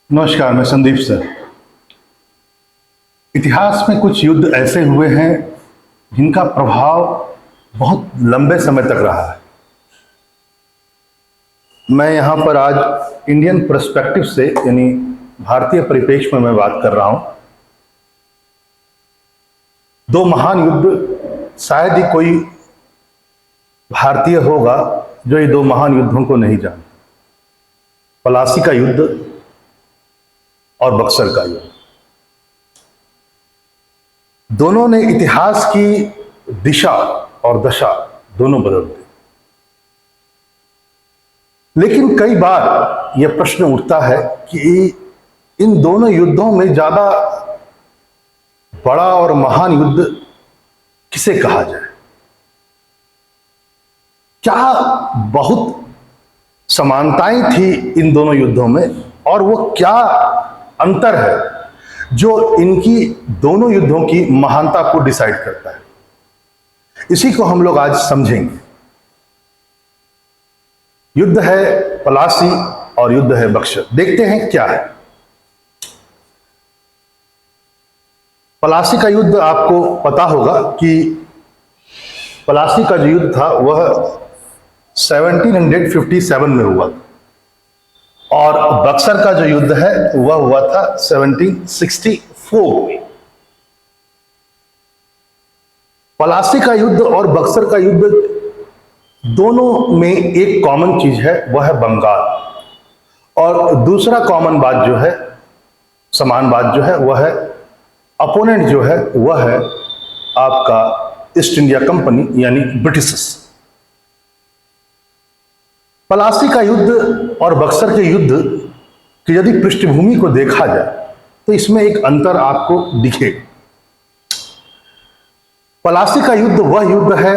नमस्कार, मैं संदीप सर। इतिहास में कुछ युद्ध ऐसे हुए हैं जिनका प्रभाव बहुत लंबे समय तक रहा है। मैं यहाँ पर आज इंडियन पर्सपेक्टिव से यानी भारतीय परिप्रेक्ष्य में मैं बात कर रहा हूँ। दो महान युद्ध, शायद ही कोई भारतीय होगा जो ये दो महान युद्धों को नहीं जानता। पलासी का युद्ध और बक्सर का युद्ध, दोनों ने इतिहास की दिशा और दशा दोनों बदल दी। लेकिन कई बार यह प्रश्न उठता है कि इन दोनों युद्धों में ज्यादा बड़ा और महान युद्ध किसे कहा जाए। क्या बहुत समानताएं थी इन दोनों युद्धों में, और वो क्या अंतर है जो इनकी दोनों युद्धों की महानता को डिसाइड करता है। इसी को हम लोग आज समझेंगे। युद्ध है पलासी और युद्ध है बक्सर। देखते हैं क्या है। पलासी का युद्ध आपको पता होगा कि पलासी का जो युद्ध था वह 1757 में हुआ और बक्सर का जो युद्ध है वह हुआ था 1764 में। पलासी का युद्ध और बक्सर का युद्ध दोनों में एक कॉमन चीज है, वह है बंगाल। और दूसरा कॉमन बात जो है, समान बात जो है, वह है अपोनेंट जो है वह है आपका ईस्ट इंडिया कंपनी यानी ब्रिटिशर्स। पलासी का युद्ध और बक्सर के युद्ध की यदि पृष्ठभूमि को देखा जाए तो इसमें एक अंतर आपको दिखेगा। पलासी का युद्ध वह युद्ध है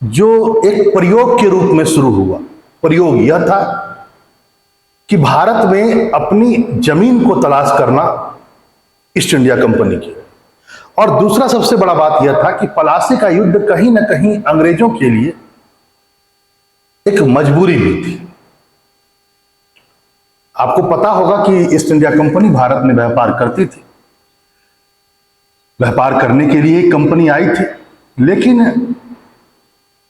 जो एक प्रयोग के रूप में शुरू हुआ। प्रयोग यह था कि भारत में अपनी जमीन को तलाश करना ईस्ट इंडिया कंपनी की। और दूसरा सबसे बड़ा बात यह था कि पलासी का युद्ध कहीं ना कहीं अंग्रेजों के लिए एक मजबूरी भी थी। आपको पता होगा कि ईस्ट इंडिया कंपनी भारत में व्यापार करती थी, व्यापार करने के लिए एक कंपनी आई थी। लेकिन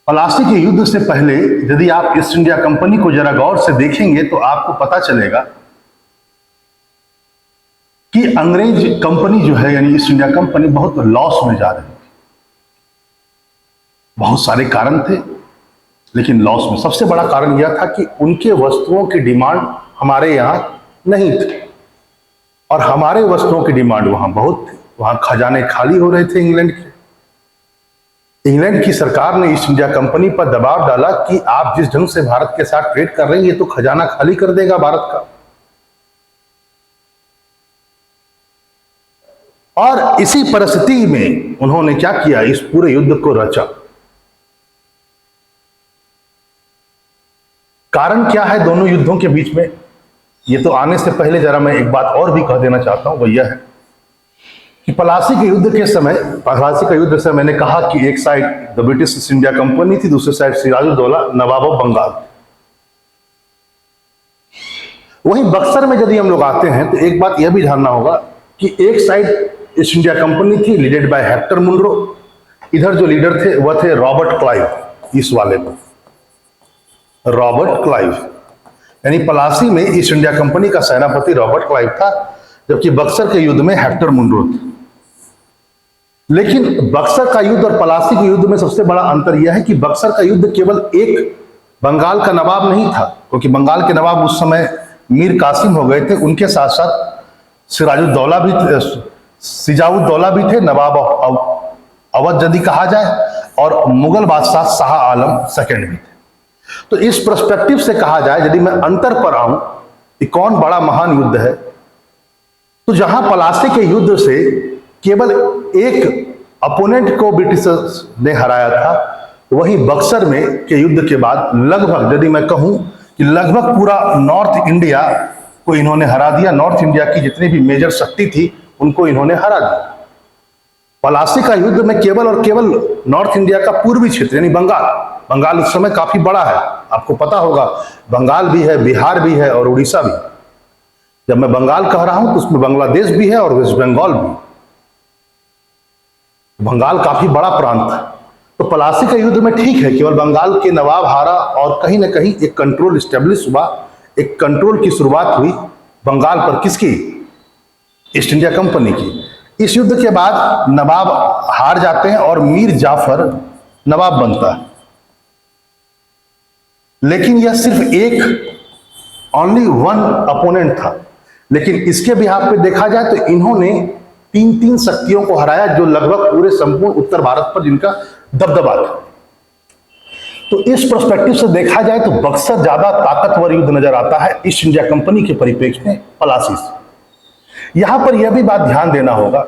पलासी के युद्ध से पहले यदि आप ईस्ट इंडिया कंपनी को जरा गौर से देखेंगे तो आपको पता चलेगा कि अंग्रेज कंपनी जो है यानी ईस्ट इंडिया कंपनी बहुत लॉस में जा रही थी। बहुत सारे कारण थे, लेकिन लॉस में सबसे बड़ा कारण यह था कि उनके वस्तुओं की डिमांड हमारे यहां नहीं थी और हमारे वस्तुओं की डिमांड वहां बहुत थी। वहां खजाने खाली हो रहे थे इंग्लैंड के। इंग्लैंड की सरकार ने ईस्ट इंडिया कंपनी पर दबाव डाला कि आप जिस ढंग से भारत के साथ ट्रेड कर रहे हैं ये तो खजाना खाली कर देगा भारत का। और इसी परिस्थिति में उन्होंने क्या किया, इस पूरे युद्ध को रचा। कारण क्या है दोनों युद्धों के बीच में, ये तो आने से पहले जरा मैं एक बात और भी कह देना चाहता हूं। वो यह है कि पलासी के युद्ध के समय, पलासी का युद्ध से मैंने कहा कि एक side the British East India company थी, दूसरी साइड सिराजुद्दौला नवाब ऑफ बंगाल। वहीं बक्सर में यदि हम लोग आते हैं तो एक बात यह भी जानना होगा कि एक साइड ईस्ट इंडिया कंपनी थी लीडेड बाय हेक्टर मुनरो। इधर जो लीडर थे वह थे रॉबर्ट क्लाइव। इस वाले में रॉबर्ट क्लाइव यानी पलासी में ईस्ट इंडिया कंपनी का सेनापति रॉबर्ट क्लाइव था, जबकि बक्सर के युद्ध में हेक्टर मुनरो थे। लेकिन बक्सर का युद्ध और पलासी के युद्ध में सबसे बड़ा अंतर यह है कि बक्सर का युद्ध केवल एक बंगाल का नवाब नहीं था, क्योंकि बंगाल के नवाब उस समय मीर कासिम हो गए थे। उनके साथ साथ सिराजुद्दौला भी थे, नवाब अवध यदि कहा जाए, और मुगल बादशाह शाह आलम सेकंड भी थे। तो इस पर्सपेक्टिव से कहा जाए, यदि मैं अंतर पर आऊं कि कौन बड़ा महान युद्ध है, तो जहां पलासी के युद्ध से केवल एक अपोनेंट को ब्रिटिशर्स ने हराया था, वहीं बक्सर में के युद्ध के बाद लगभग, यदि मैं कहूं कि लगभग पूरा नॉर्थ इंडिया को इन्होंने हरा दिया। नॉर्थ इंडिया की जितनी भी मेजर शक्ति थी उनको इन्होंने हरा दिया। पलासी का युद्ध में केवल और केवल नॉर्थ इंडिया का पूर्वी क्षेत्र यानी बंगाल उस समय काफी बड़ा है, आपको पता होगा। बंगाल भी है, बिहार भी है और उड़ीसा भी। जब मैं बंगाल कह रहा हूं तो उसमें बांग्लादेश भी है और वेस्ट बंगाल भी। बंगाल काफी बड़ा प्रांत है। तो प्लासी के युद्ध में ठीक है, केवल बंगाल के नवाब हारा और कहीं ना कहीं एक कंट्रोल स्टेब्लिश हुआ, एक कंट्रोल की शुरुआत हुई बंगाल पर। किसकी? ईस्ट इंडिया कंपनी की। इस युद्ध के बाद नवाब हार जाते हैं और मीर जाफर नवाब बनता है। लेकिन यह सिर्फ एक ओनली वन अपोनेंट था। लेकिन इसके बिहाफ पे देखा जाए तो इन्होंने तीन तीन शक्तियों को हराया जो लगभग पूरे संपूर्ण उत्तर भारत पर जिनका दबदबा था। तो इस पर्सपेक्टिव से देखा जाए तो बक्सर ज्यादा ताकतवर युद्ध नजर आता है ईस्ट इंडिया कंपनी के परिप्रेक्ष्य में पलासी से। यहां पर यह भी बात ध्यान देना होगा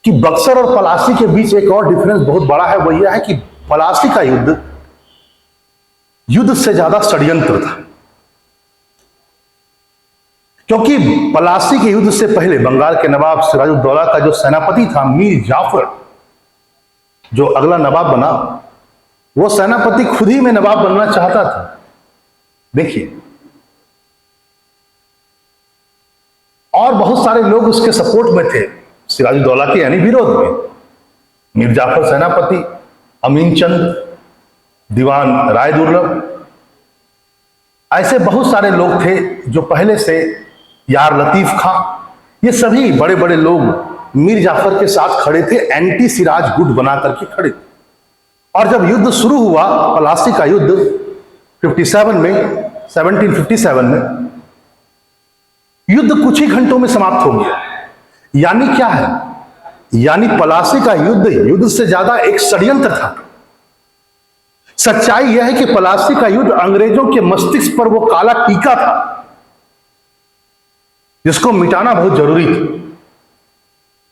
कि बक्सर और पलासी के बीच एक और डिफरेंस बहुत बड़ा है। वह यह है कि पलासी का युद्ध से ज्यादा षड्यंत्र था, क्योंकि पलासी के युद्ध से पहले बंगाल के नवाब सिराजुद्दौला का जो सेनापति था मीर जाफर, जो अगला नवाब बना, वो सेनापति खुद ही में नवाब बनना चाहता था। देखिए, और बहुत सारे लोग उसके सपोर्ट में थे, सिराजुद्दौला के यानी विरोध में। मीर जाफर सेनापति, अमीन चंद, दीवान राय दुर्लभ, ऐसे बहुत सारे लोग थे जो पहले से, यार लतीफ खां, ये सभी बड़े बड़े लोग मीर जाफर के साथ खड़े थे, एंटी सिराज गुट बना करके खड़े थे। और जब युद्ध शुरू हुआ, पलासी का युद्ध 1757 में युद्ध कुछ ही घंटों में समाप्त हो गया। यानी क्या है? यानी पलासी का युद्ध से ज्यादा एक षड्यंत्र था। सच्चाई यह है कि पलासी का युद्ध अंग्रेजों के मस्तिष्क पर वो काला टीका था जिसको मिटाना बहुत जरूरी था।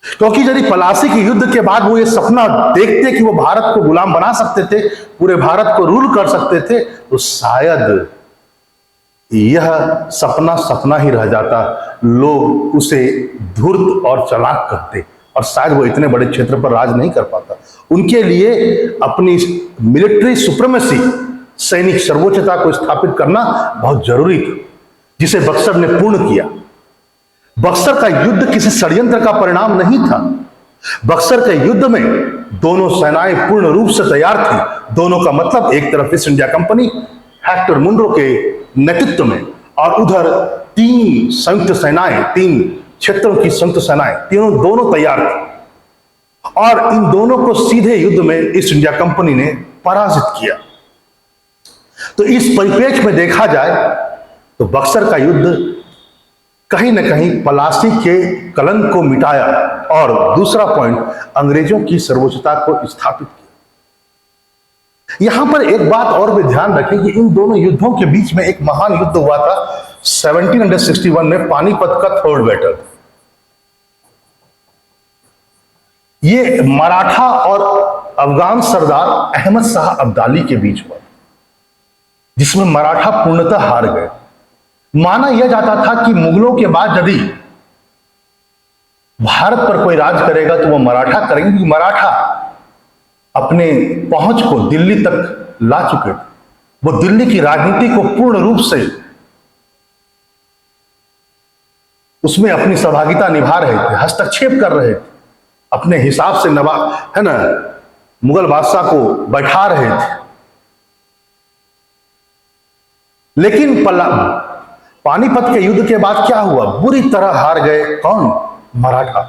क्योंकि यदि पलासी के युद्ध के बाद वो ये सपना देखते कि वो भारत को गुलाम बना सकते थे, पूरे भारत को रूल कर सकते थे, तो शायद यह सपना सपना ही रह जाता। लोग उसे धूर्त और चालाक कहते और शायद वो इतने बड़े क्षेत्र पर राज नहीं कर पाता। उनके लिए अपनी मिलिट्री सुप्रीमेसी, सैनिक सर्वोच्चता को स्थापित करना बहुत जरूरी था, जिसे बक्सर ने पूर्ण किया। बक्सर का युद्ध किसी षड्यंत्र का परिणाम नहीं था। बक्सर के युद्ध में दोनों सेनाएं पूर्ण रूप से तैयार थी। दोनों का मतलब, एक तरफ East India company Hector Munro के नेतृत्व में, और उधर तीन संयुक्त सेनाएं, तीन क्षेत्रों की संयुक्त सेनाएं, दोनों तैयार थी। और इन दोनों को सीधे युद्ध में ईस्ट इंडिया कंपनी ने पराजित किया। तो इस परिप्रेक्ष्य में देखा जाए तो बक्सर का युद्ध कहीं ना कहीं पलासी के कलंक को मिटाया और दूसरा पॉइंट, अंग्रेजों की सर्वोच्चता को स्थापित किया। यहां पर एक बात और भी ध्यान रखें कि इन दोनों युद्धों के बीच में एक महान युद्ध हुआ था 1761 में, पानीपत का थर्ड बैटल। ये मराठा और अफगान सरदार अहमद शाह अब्दाली के बीच हुआ, जिसमें मराठा पूर्णतः हार गए। माना यह जाता था कि मुगलों के बाद यदि भारत पर कोई राज करेगा तो वह मराठा करेंगे, क्योंकि मराठा अपने पहुंच को दिल्ली तक ला चुके थे। वो दिल्ली की राजनीति को पूर्ण रूप से उसमें अपनी सहभागिता निभा रहे थे, हस्तक्षेप कर रहे थे, अपने हिसाब से मुगल बादशाह को बैठा रहे थे। लेकिन पानीपत के युद्ध के बाद क्या हुआ? बुरी तरह हार गए। कौन? मराठा।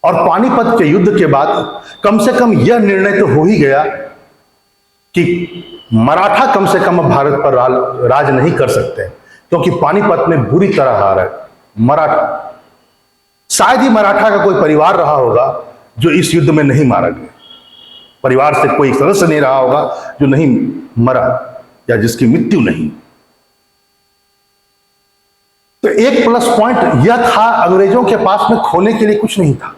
और पानीपत के युद्ध के बाद कम से कम यह निर्णय तो हो ही गया कि मराठा कम से कम भारत पर राज नहीं कर सकते, क्योंकि पानीपत में बुरी तरह हार है मराठा। शायद ही मराठा का कोई परिवार रहा होगा जो इस युद्ध में नहीं मारा गया, परिवार से कोई सदस्य नहीं रहा होगा जो नहीं मरा या जिसकी मृत्यु नहीं। तो एक प्लस पॉइंट यह था, अंग्रेजों के पास में खोने के लिए कुछ नहीं था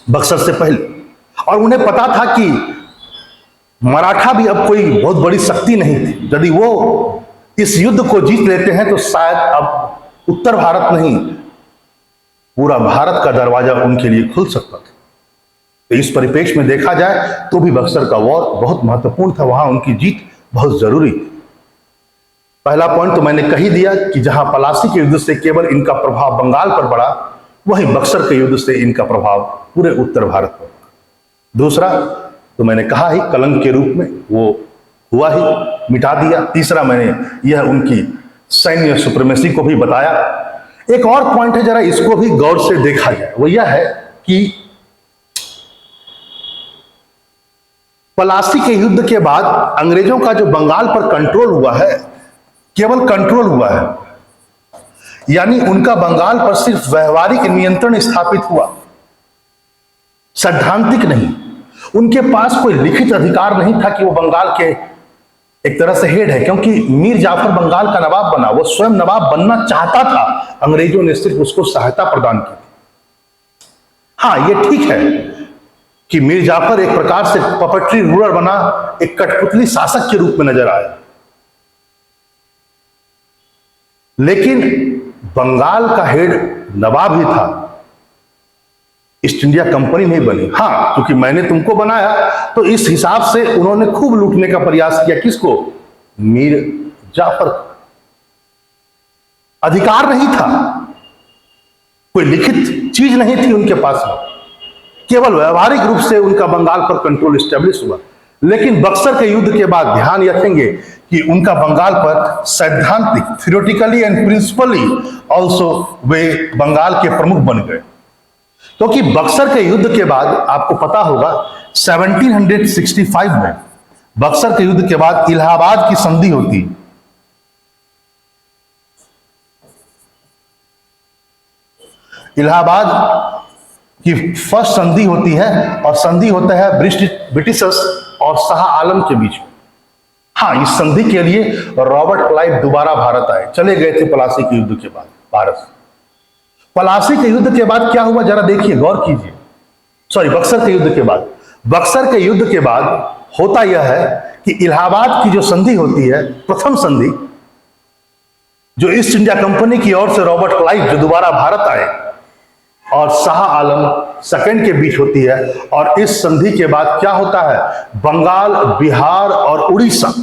बक्सर से पहले, और उन्हें पता था कि मराठा भी अब कोई बहुत बड़ी शक्ति नहीं थी। यदि वो इस युद्ध को जीत लेते हैं तो शायद अब उत्तर भारत नहीं, पूरा भारत का दरवाजा उनके लिए खुल सकता था। तो इस परिप्रेक्ष्य में देखा जाए तो भी बक्सर का वॉर बहुत महत्वपूर्ण था, वहां उनकी जीत बहुत जरूरी थी। पहला पॉइंट तो मैंने कही दिया कि जहां पलासी के युद्ध से केवल इनका प्रभाव बंगाल पर पड़ा, वहीं बक्सर के युद्ध से इनका प्रभाव पूरे उत्तर भारत पर पड़ा। दूसरा तो मैंने कहा ही, कलंक के रूप में वो हुआ ही, मिटा दिया। तीसरा मैंने यह उनकी सैन्य सुप्रीमेसी को भी बताया। एक और पॉइंट है, जरा इसको भी गौर से देखा जाए, वो यह है कि पलासी के युद्ध के बाद अंग्रेजों का जो बंगाल पर कंट्रोल हुआ है, केवल कंट्रोल हुआ है, यानी उनका बंगाल पर सिर्फ व्यवहारिक नियंत्रण स्थापित हुआ, सैद्धांतिक नहीं। उनके पास कोई लिखित अधिकार नहीं था कि वो बंगाल के एक तरह से हेड है, क्योंकि मीर जाफर बंगाल का नवाब बना, वो स्वयं नवाब बनना चाहता था, अंग्रेजों ने सिर्फ उसको सहायता प्रदान की। हाँ, ये ठीक है कि मीर जाफर एक प्रकार से पपेट्री रूलर बना, एक कठपुतली शासक के रूप में नजर आया, लेकिन बंगाल का हेड नवाब ही था, ईस्ट इंडिया कंपनी नहीं बनी। हाँ, क्योंकि मैंने तुमको बनाया, तो इस हिसाब से उन्होंने खूब लूटने का प्रयास किया। किसको? मीर जाफर। अधिकार नहीं था, कोई लिखित चीज नहीं थी उनके पास में, केवल व्यवहारिक रूप से उनका बंगाल पर कंट्रोल स्टैब्लिश हुआ। लेकिन बक्सर के युद्ध के बाद ध्यान रखेंगे कि उनका बंगाल पर सैद्धांतिक, थ्योरेटिकली एंड प्रिंसिपली ऑल्सो वे बंगाल के प्रमुख बन गए। क्योंकि बक्सर के युद्ध के बाद आपको पता होगा 1765 में बक्सर के युद्ध के बाद इलाहाबाद की संधि होती। इलाहाबाद की फर्स्ट संधि होती है, और संधि होता है ब्रिटिशर्स और शाह आलम के बीच में। हाँ, इस संधि के लिए रॉबर्ट क्लाइव दोबारा भारत आए, चले गए थे पलासी के युद्ध के बाद भारत से। पलासी के युद्ध के बाद क्या हुआ, जरा देखिए, गौर कीजिए। सॉरी, बक्सर के युद्ध के बाद। बक्सर के युद्ध के बाद होता यह है कि इलाहाबाद की जो संधि होती है, प्रथम संधि, जो ईस्ट इंडिया कंपनी की ओर से रॉबर्ट क्लाइव जो दोबारा भारत आए और शाह आलम सेकंड के बीच होती है। और इस संधि के बाद क्या होता है, बंगाल, बिहार और उड़ीसा,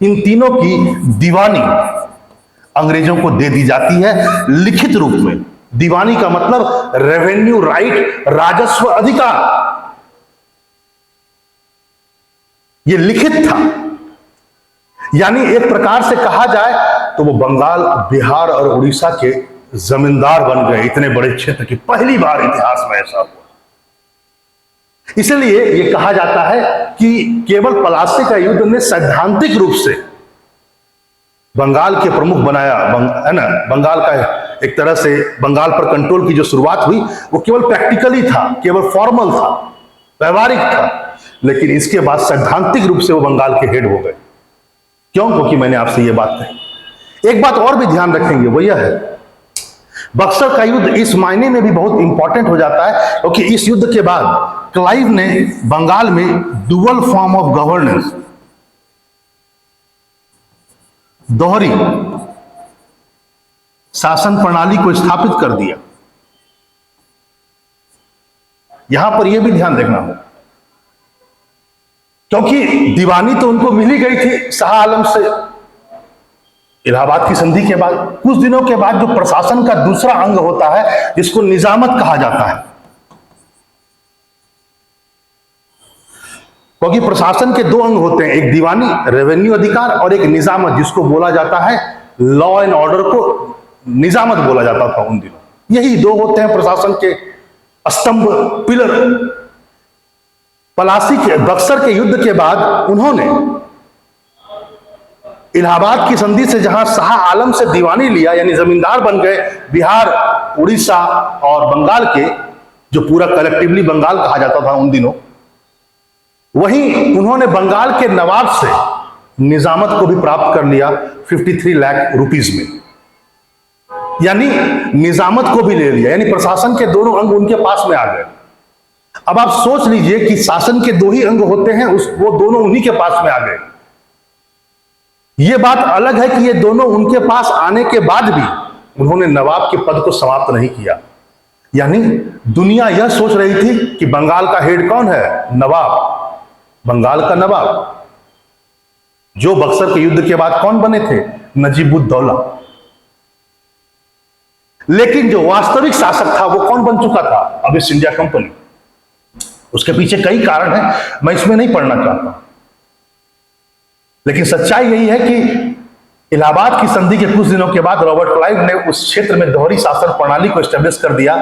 इन तीनों की दीवानी अंग्रेजों को दे दी जाती है लिखित रूप में। दीवानी का मतलब रेवेन्यू राइट, राजस्व अधिकार, यह लिखित था। यानी एक प्रकार से कहा जाए तो वो बंगाल, बिहार और उड़ीसा के जमींदार बन गए, इतने बड़े क्षेत्र की पहली बार इतिहास में ऐसा हुआ। इसलिए यह कहा जाता है कि केवल पलासी का युद्ध ने सैद्धांतिक रूप से बंगाल के प्रमुख बनाया, है ना। बंगाल का एक तरह से बंगाल पर कंट्रोल की जो शुरुआत हुई वो केवल प्रैक्टिकली था, केवल फॉर्मल था, व्यवहारिक था, लेकिन इसके बाद सैद्धांतिक रूप से वो बंगाल के हेड हो गए। क्यों? क्योंकि मैंने आपसे ये बात कही। एक बात और भी ध्यान रखेंगे, वो यह है, बक्सर का युद्ध इस मायने में भी बहुत इंपॉर्टेंट हो जाता है क्योंकि इस युद्ध के बाद क्लाइव ने बंगाल में डुअल फॉर्म ऑफ गवर्नेंस, दोहरी शासन प्रणाली को स्थापित कर दिया। यहां पर यह भी ध्यान रखना होगा, क्योंकि दीवानी तो उनको मिल ही गई थी शाह आलम से इलाहाबाद की संधि के बाद। कुछ दिनों के बाद जो प्रशासन का दूसरा अंग होता है, जिसको निजामत कहा जाता है, क्योंकि प्रशासन के दो अंग होते हैं, एक दीवानी रेवेन्यू अधिकार और एक निजामत, जिसको बोला जाता है लॉ एंड ऑर्डर को निजामत बोला जाता था उन दिनों। यही दो होते हैं प्रशासन के स्तंभ, पिलर। पलासी के, बक्सर के युद्ध के बाद उन्होंने इलाहाबाद की संधि से जहां शाह आलम से दीवानी लिया, यानी जमींदार बन गए बिहार, उड़ीसा और बंगाल के, जो पूरा कलेक्टिवली बंगाल कहा जाता था उन दिनों, वहीं उन्होंने बंगाल के नवाब से निजामत को भी प्राप्त कर लिया 53 लाख रुपीस में, यानी निजामत को भी ले लिया, यानी प्रशासन के दोनों अंग उनके पास में आ गए। अब आप सोच लीजिए कि शासन के दो ही अंग होते हैं, वो दोनों उन्हीं के पास में आ गए। यह बात अलग है कि ये दोनों उनके पास आने के बाद भी उन्होंने नवाब के पद को समाप्त नहीं किया। यानी दुनिया यह सोच रही थी कि बंगाल का हेड कौन है, नवाब, बंगाल का नवाब। जो बक्सर के युद्ध के बाद कौन बने थे, नजीबुद्दौला। लेकिन जो वास्तविक शासक था वो कौन बन चुका था? अब ईस्ट इंडिया कंपनी। उसके पीछे कई कारण हैं, मैं इसमें नहीं पढ़ना चाहता, लेकिन सच्चाई यही है कि इलाहाबाद की संधि के कुछ दिनों के बाद रॉबर्ट क्लाइव ने उस क्षेत्र में दोहरी शासन प्रणाली को एस्टेब्लिश कर दिया,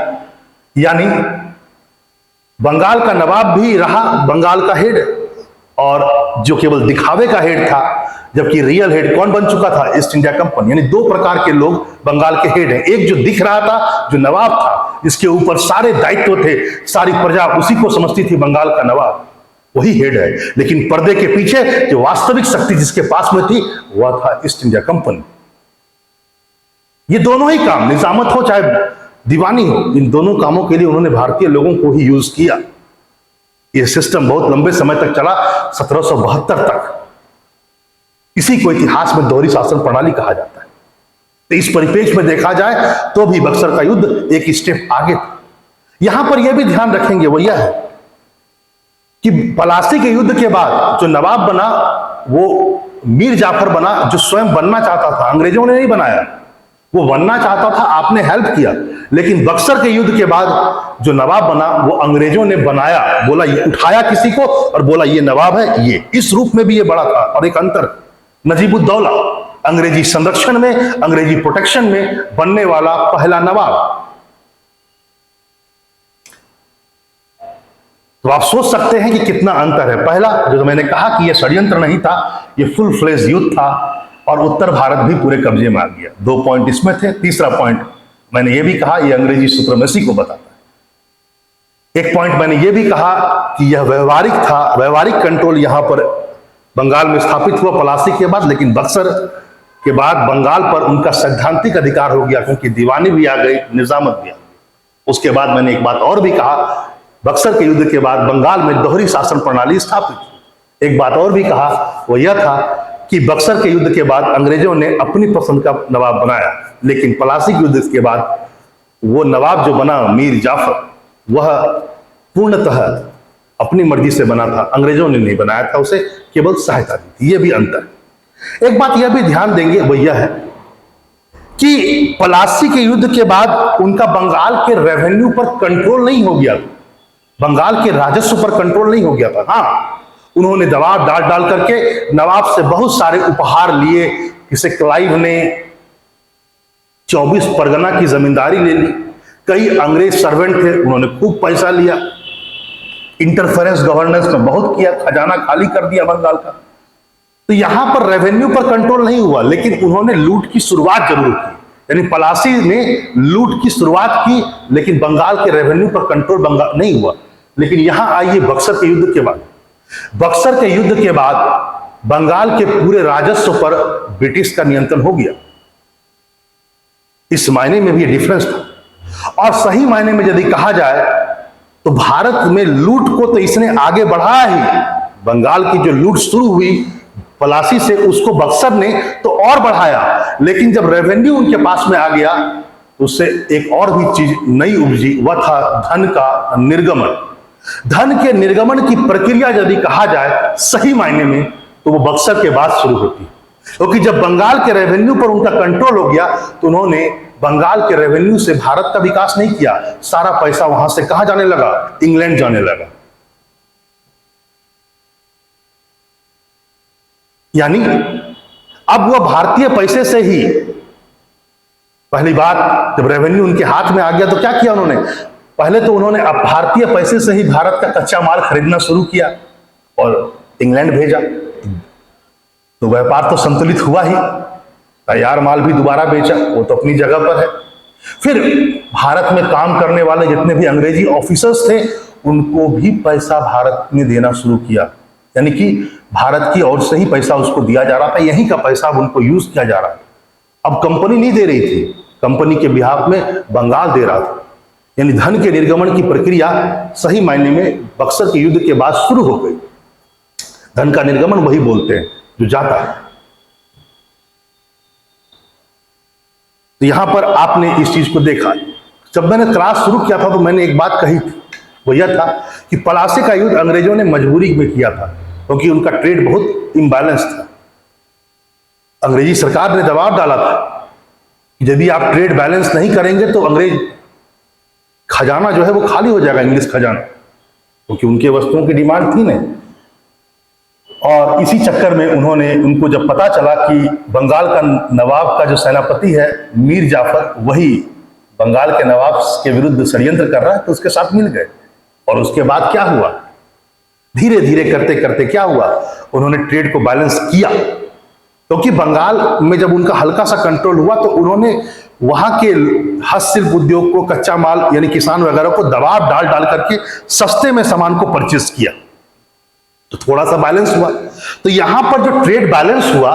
यानी बंगाल का नवाब भी रहा बंगाल का हेड, और जो केवल दिखावे का हेड था, जबकि रियल हेड कौन बन चुका था? East India company. यानी दो प्रकार के लोग बंगाल के हेड हैं, एक जो दिख रहा था, जो नवाब था, जिसके ऊपर सारे दायित्व थे, सारी प्रजा उसी को समझती थी बंगाल का नवाब, वही हेड है। लेकिन पर्दे के पीछे जो वास्तविक शक्ति जिसके पास में थी वह था ईस्ट इंडिया कंपनी। ये दोनों ही काम, निजामत हो चाहे दीवानी हो, इन दोनों कामों के लिए उन्होंने भारतीय लोगों को ही यूज किया। यह सिस्टम बहुत लंबे समय तक चला, 1772 तक। इसी को इतिहास में दोहरी शासन प्रणाली कहा जाता है। तो इस परिप्रेक्ष्य में देखा जाए तो भी बक्सर का युद्ध एक स्टेप आगे था। यहां पर यह भी ध्यान रखेंगे वो यह है कि पलासी के युद्ध के बाद जो नवाब बना वो मीर जाफर बना, जो स्वयं बनना चाहता था, अंग्रेजों ने नहीं बनाया, वो बनना चाहता था, आपने हेल्प किया। लेकिन बक्सर के युद्ध के बाद जो नवाब बना वो अंग्रेजों ने बनाया, बोला ये उठाया किसी को और बोला ये नवाब है, ये इस रूप में भी ये बड़ा था। और एक अंतर, नजीबुद्दौला अंग्रेजी संरक्षण में, अंग्रेजी प्रोटेक्शन में बनने वाला पहला नवाब। तो आप सोच सकते हैं कि कितना अंतर है। पहला, जो मैंने कहा कि यह षड्यंत्र नहीं था, यह फुल फ्लेज युद्ध था और उत्तर भारत भी पूरे कब्जे में आ गया। 2 पॉइंट इसमें थे। तीसरा पॉइंट मैंने यह भी कहा यह अंग्रेजी सुप्रीमेसी को बताता है। एक पॉइंट मैंने यह भी कहा कि यह व्यवहारिक था, व्यवहारिक कंट्रोल यहां पर बंगाल में स्थापित हुआ पलासी के बाद, लेकिन बक्सर के बाद बंगाल पर उनका सैद्धांतिक अधिकार हो गया, क्योंकि दीवानी भी आ गई, निजामत भी आ गई। उसके बाद मैंने एक बात और भी कहा, बक्सर के युद्ध के बाद बंगाल में दोहरी शासन प्रणाली स्थापित हुई। एक बात और भी कहा, वो यह था कि बक्सर के युद्ध के बाद अंग्रेजों ने अपनी पसंद का नवाब बनाया, लेकिन पलासी के युद्ध के बाद वो नवाब जो बना मीर जाफर, वह पूर्णतः अपनी मर्जी से बना था, अंग्रेजों ने नहीं बनाया था, उसे केवल सहायता दी थी। यह भी अंतर। एक बात यह भी ध्यान देंगे वो यह है कि पलासी के युद्ध के बाद उनका बंगाल के रेवेन्यू पर कंट्रोल नहीं हो गया, बंगाल के राजस्व पर कंट्रोल नहीं हो गया था। हाँ, उन्होंने दबाव डाल डाल करके नवाब से बहुत सारे उपहार लिए। किसे क्लाइव ने 24 परगना की जमींदारी ले ली, कई अंग्रेज सर्वेंट थे, उन्होंने खूब पैसा लिया, इंटरफेरेंस गवर्नेंस में बहुत किया, खजाना खाली कर दिया बंगाल का। तो यहां पर रेवेन्यू पर कंट्रोल नहीं हुआ, लेकिन उन्होंने लूट की शुरुआत जरूर की। यानी पलासी ने लूट की शुरुआत की, लेकिन बंगाल के रेवेन्यू पर कंट्रोल बंगाल नहीं हुआ। लेकिन यहां आइए बक्सर के युद्ध के बाद, बक्सर के युद्ध के बाद बंगाल के पूरे राजस्व पर ब्रिटिश का नियंत्रण हो गया। इस मायने में भी डिफरेंस था। और सही मायने में यदि कहा जाए तो भारत में लूट को तो इसने आगे बढ़ाया ही। बंगाल की जो लूट शुरू हुई पलासी से, उसको बक्सर ने तो और बढ़ाया। लेकिन जब रेवेन्यू उनके पास में आ गया तो उससे एक और भी चीज नई उपजी, वह था धन का निर्गमन। धन के निर्गमन की प्रक्रिया यदि कहा जाए सही मायने में तो वो बक्सर के बाद शुरू होती है, क्योंकि जब बंगाल के रेवेन्यू पर उनका कंट्रोल हो गया तो उन्होंने बंगाल के रेवेन्यू से भारत का विकास नहीं किया। सारा पैसा वहां से कहां जाने लगा? इंग्लैंड जाने लगा। यानी अब वह भारतीय पैसे से ही, पहली बात जब रेवेन्यू उनके हाथ में आ गया तो क्या किया उन्होंने? पहले तो उन्होंने अब भारतीय पैसे से ही भारत का कच्चा माल खरीदना शुरू किया और इंग्लैंड भेजा। तो व्यापार तो संतुलित हुआ ही, तैयार माल भी दोबारा बेचा, वो तो अपनी जगह पर है। फिर भारत में काम करने वाले जितने भी अंग्रेजी ऑफिसर्स थे उनको भी पैसा भारत ने देना शुरू किया। यानी कि भारत की ओर से ही पैसा उसको दिया जा रहा था, यहीं का पैसा अब उनको यूज किया जा रहा है। अब कंपनी नहीं दे रही थी, कंपनी के बिहाफ में बंगाल दे रहा था। यानी धन के निर्गमन की प्रक्रिया सही मायने में बक्सर के युद्ध के बाद शुरू हो गई। धन का निर्गमन वही बोलते हैं जो जाता है। तो यहां पर आपने इस चीज को देखा। जब मैंने क्लास शुरू किया था तो मैंने एक बात कही थी, वो यह था कि पलासी का युद्ध अंग्रेजों ने मजबूरी में किया था, क्योंकि उनका ट्रेड बहुत इम्बैलेंस था। अंग्रेजी सरकार ने दबाव डाला था कि यदि आप ट्रेड बैलेंस नहीं करेंगे तो अंग्रेज खजाना जो है वो खाली हो जाएगा, इंग्लिश खजाना, क्योंकि उनके वस्तुओं की डिमांड थी नहीं। और इसी चक्कर में उन्होंने, उनको जब पता चला कि बंगाल का नवाब का जो सेनापति है मीर जाफर, वही बंगाल के नवाब के विरुद्ध षड्यंत्र कर रहा है, तो उसके साथ मिल गए। और उसके बाद क्या हुआ, धीरे धीरे करते करते क्या हुआ, उन्होंने ट्रेड को बैलेंस किया, क्योंकि बंगाल में जब उनका हल्का सा कंट्रोल हुआ तो उन्होंने वहां के हस्तशिल्प उद्योग को, कच्चा माल यानी किसान वगैरह को दबाव डाल डाल करके सस्ते में सामान को परचेस किया, तो थोड़ा सा बैलेंस हुआ। तो यहां पर जो ट्रेड बैलेंस हुआ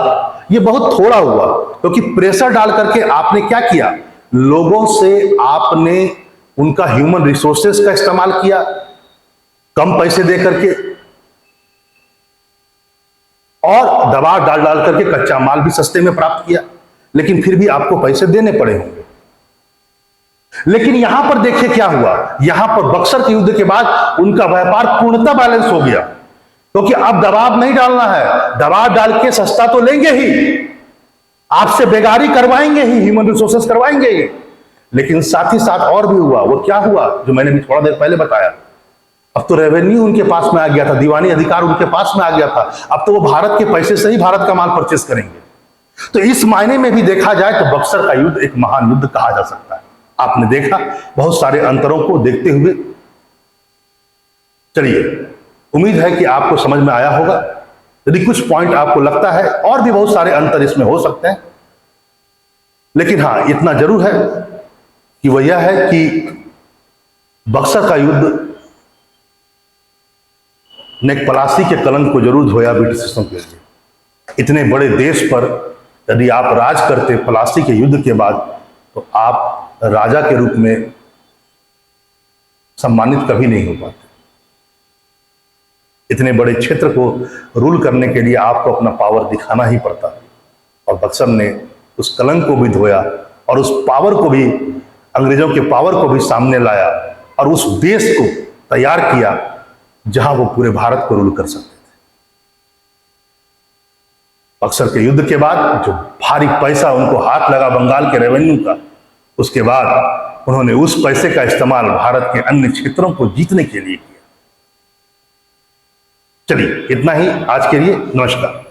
ये बहुत थोड़ा हुआ, क्योंकि प्रेशर डाल करके आपने क्या किया, लोगों से आपने उनका ह्यूमन रिसोर्सेस का इस्तेमाल किया कम पैसे दे करके, और दबाव डाल डाल करके कच्चा माल भी सस्ते में प्राप्त किया, लेकिन फिर भी आपको पैसे देने पड़े होंगे। लेकिन यहां पर देखिए क्या हुआ, यहां पर बक्सर के युद्ध के बाद उनका व्यापार पूर्णतः बैलेंस हो गया, क्योंकि अब दबाव नहीं डालना है, दबाव डाल के सस्ता तो लेंगे ही, आपसे बेगारी करवाएंगे ही, ह्यूमन रिसोर्सेस करवाएंगे ही, लेकिन साथ ही साथ और भी हुआ। वो क्या हुआ, जो मैंने भी थोड़ा देर पहले बताया, अब तो रेवेन्यू उनके पास में आ गया था, दीवानी अधिकार उनके पास में आ गया था, अब तो वो भारत के पैसे से ही भारत का माल परचेस करेंगे। तो इस मायने में भी देखा जाए तो बक्सर का युद्ध एक महान युद्ध कहा जा सकता है। आपने देखा बहुत सारे अंतरों को देखते हुए। चलिए, उम्मीद है कि आपको समझ में आया होगा। यदि कुछ पॉइंट आपको लगता है और भी बहुत सारे अंतर इसमें हो सकते हैं, लेकिन हां इतना जरूर है कि वह यह है कि बक्सर का युद्ध ने पलासी के कलंक को जरूर धोया ब्रिटिशों के लिए। इतने बड़े देश पर यदि आप राज करते पलासी के युद्ध के बाद, तो आप राजा के रूप में सम्मानित कभी नहीं हो पाते। इतने बड़े क्षेत्र को रूल करने के लिए आपको अपना पावर दिखाना ही पड़ता है, और बक्सर ने उस कलंक को भी धोया और उस पावर को भी, अंग्रेजों के पावर को भी सामने लाया और उस देश को तैयार किया जहां वो पूरे भारत को रूल कर सकते थे। बक्सर के युद्ध के बाद जो भारी पैसा उनको हाथ लगा बंगाल के रेवेन्यू का, उसके बाद उन्होंने उस पैसे का इस्तेमाल भारत के अन्य क्षेत्रों को जीतने के लिए किया। चलिए, इतना ही आज के लिए। नमस्कार।